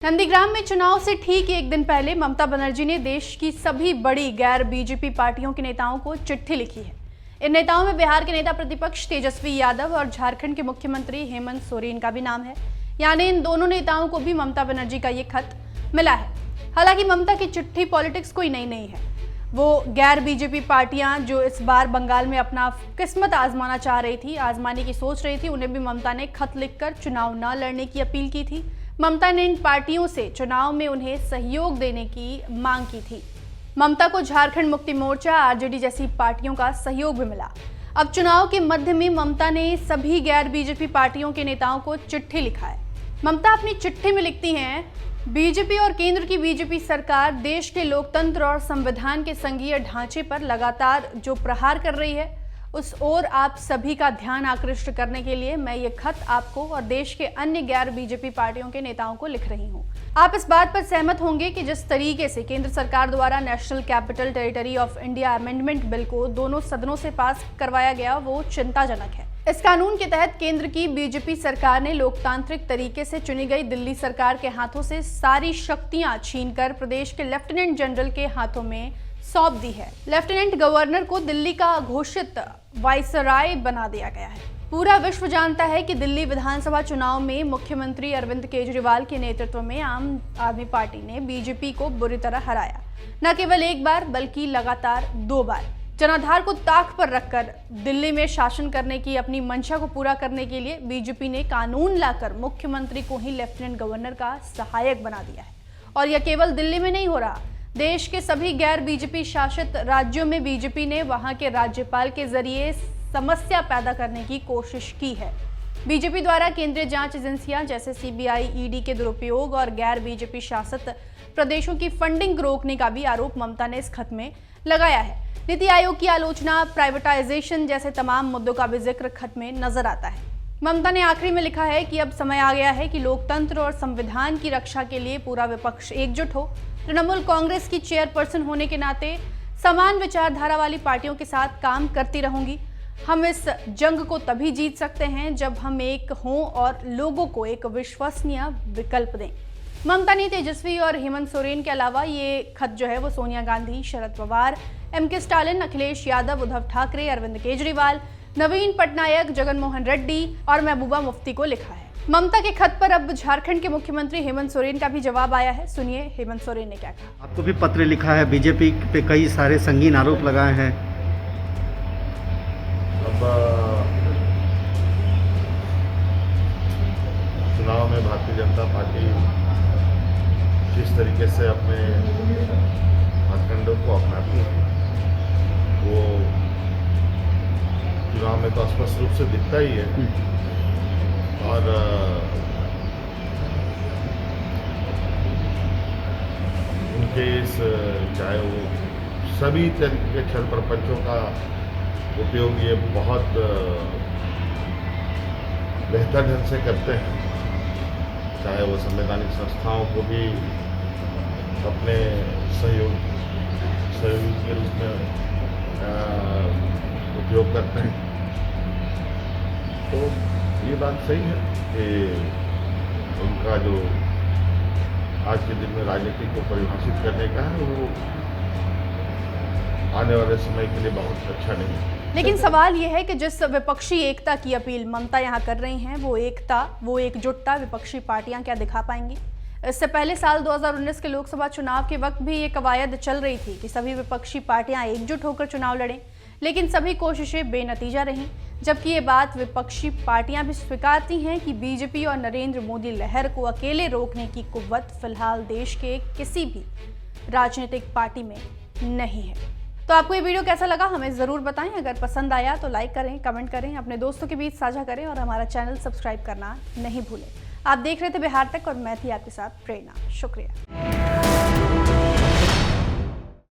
नंदीग्राम में चुनाव से ठीक एक दिन पहले ममता बनर्जी ने देश की सभी बड़ी गैर बीजेपी पार्टियों के नेताओं को चिट्ठी लिखी है। इन नेताओं में बिहार के नेता प्रतिपक्ष तेजस्वी यादव और झारखंड के मुख्यमंत्री हेमंत सोरेन का भी नाम है। यानी इन दोनों नेताओं को भी ममता बनर्जी का ये खत मिला है। हालांकि ममता की चिट्ठी पॉलिटिक्स कोई नई नहीं है। वो गैर बीजेपी पार्टियां जो इस बार बंगाल में अपना किस्मत आजमाना चाह रही थी, आजमाने की सोच रही थी, उन्हें भी ममता ने खत लिखकर चुनाव न लड़ने की अपील की थी। ममता ने इन पार्टियों से चुनाव में उन्हें सहयोग देने की मांग की थी। ममता को झारखंड मुक्ति मोर्चा, आरजेडी जैसी पार्टियों का सहयोग भी मिला। अब चुनाव के मध्य में ममता ने सभी गैर बीजेपी पार्टियों के नेताओं को चिट्ठी लिखा है। ममता अपनी चिट्ठी में लिखती हैं, बीजेपी और केंद्र की बीजेपी सरकार देश के लोकतंत्र और संविधान के संघीय ढांचे पर लगातार जो प्रहार कर रही है, उस ओर आप सभी का ध्यान आकृष्ट करने के लिए मैं ये खत आपको और देश के अन्य गैर बीजेपी पार्टियों के नेताओं को लिख रही हूँ। आप इस बात पर सहमत होंगे कि जिस तरीके से केंद्र सरकार द्वारा national capital territory of India amendment bill को दोनों सदनों से पास करवाया गया, वो चिंताजनक है। इस कानून के तहत केंद्र की बीजेपी सरकार ने लोकतांत्रिक तरीके से चुनी गई दिल्ली सरकार के हाथों से सारी शक्तियां छीनकर प्रदेश के लेफ्टिनेंट जनरल के हाथों में सौंप दी है। लेफ्टिनेंट गवर्नर को दिल्ली का घोषित वाइसराय बना दिया गया है। पूरा विश्व जानता है कि दिल्ली विधानसभा चुनाव में मुख्यमंत्री अरविंद केजरीवाल के नेतृत्व में आम आदमी पार्टी ने बीजेपी को बुरी तरह हराया। न केवल एक बार बल्कि लगातार 2 बार। जनाधार को ताक पर रखकर दिल्ली में शासन करने की अपनी मंशा को पूरा करने के लिए बीजेपी ने कानून लाकर मुख्यमंत्री को ही लेफ्टिनेंट गवर्नर का सहायक बना दिया है। और यह केवल दिल्ली में नहीं हो रहा, देश के सभी गैर बीजेपी शासित राज्यों में बीजेपी ने वहां के राज्यपाल के जरिए समस्या पैदा करने की कोशिश की है। बीजेपी द्वारा केंद्रीय जांच एजेंसियां जैसे सीबीआई, ईडी के दुरुपयोग और गैर बीजेपी शासित प्रदेशों की फंडिंग रोकने का भी आरोप ममता ने इस खत में लगाया है। नीति आयोग की आलोचना, प्राइवेटाइजेशन जैसे तमाम मुद्दों का भी जिक्र खत में नजर आता है। ममता ने आखिरी में लिखा है कि अब समय आ गया है कि लोकतंत्र और संविधान की रक्षा के लिए पूरा विपक्ष एकजुट हो। तृणमूल कांग्रेस की चेयरपर्सन होने के नाते समान विचारधारा वाली पार्टियों के साथ काम करती रहूंगी। हम इस जंग को तभी जीत सकते हैं जब हम एक हों और लोगों को एक विश्वसनीय विकल्प दें। ममता ने तेजस्वी और हेमंत सोरेन के अलावा ये खत जो है वो सोनिया गांधी, शरद पवार, एमके स्टालिन, अखिलेश यादव, उद्धव ठाकरे, अरविंद केजरीवाल, नवीन पटनायक, जगनमोहन रेड्डी और महबूबा मुफ्ती को लिखा है। ममता के खत पर अब झारखंड के मुख्यमंत्री हेमंत सोरेन का भी जवाब आया है। सुनिए हेमंत सोरेन ने क्या कहा। आपको भी पत्र लिखा है, बीजेपी पे कई सारे संगीन आरोप लगाए हैं। अब चुनाव में भारतीय जनता पार्टी जिस तरीके से अपने हथकंडों को अपनाती है, वो चुनाव में तो स्पष्ट रूप से दिखता ही है। और उनके इस चाहे वो सभी तरीके के छल प्रपंचों का उपयोग ये बहुत बेहतर ढंग से करते हैं। चाहे वो संवैधानिक संस्थाओं को भी अपने सहयोगी के रूप में उपयोग करते हैं। तो ये बात सही है कि उनका जो आज के दिन में राजनीति को परिभाषित करने का है, वो आने वाले समय के लिए बहुत अच्छा नहीं है। लेकिन सवाल यह है कि जिस विपक्षी एकता की अपील ममता यहाँ कर रही हैं, वो एकता, वो एकजुटता विपक्षी पार्टियां क्या दिखा पाएंगी? इससे पहले साल 2019 के लोकसभा चुनाव के वक्त भी ये कवायद चल रही थी कि सभी विपक्षी पार्टियां एकजुट होकर चुनाव लड़ें, लेकिन सभी कोशिशें बेनतीजा रहीं। जबकि ये बात विपक्षी पार्टियां भी स्वीकारती हैं कि बीजेपी और नरेंद्र मोदी लहर को अकेले रोकने की कुव्वत फिलहाल देश के किसी भी राजनीतिक पार्टी में नहीं है। तो आपको ये वीडियो कैसा लगा हमें ज़रूर बताएं। अगर पसंद आया तो लाइक करें, कमेंट करें, अपने दोस्तों के बीच साझा करें और हमारा चैनल सब्सक्राइब करना नहीं भूलें। आप देख रहे थे बिहार तक और मैं थी आपके साथ प्रेरणा। शुक्रिया।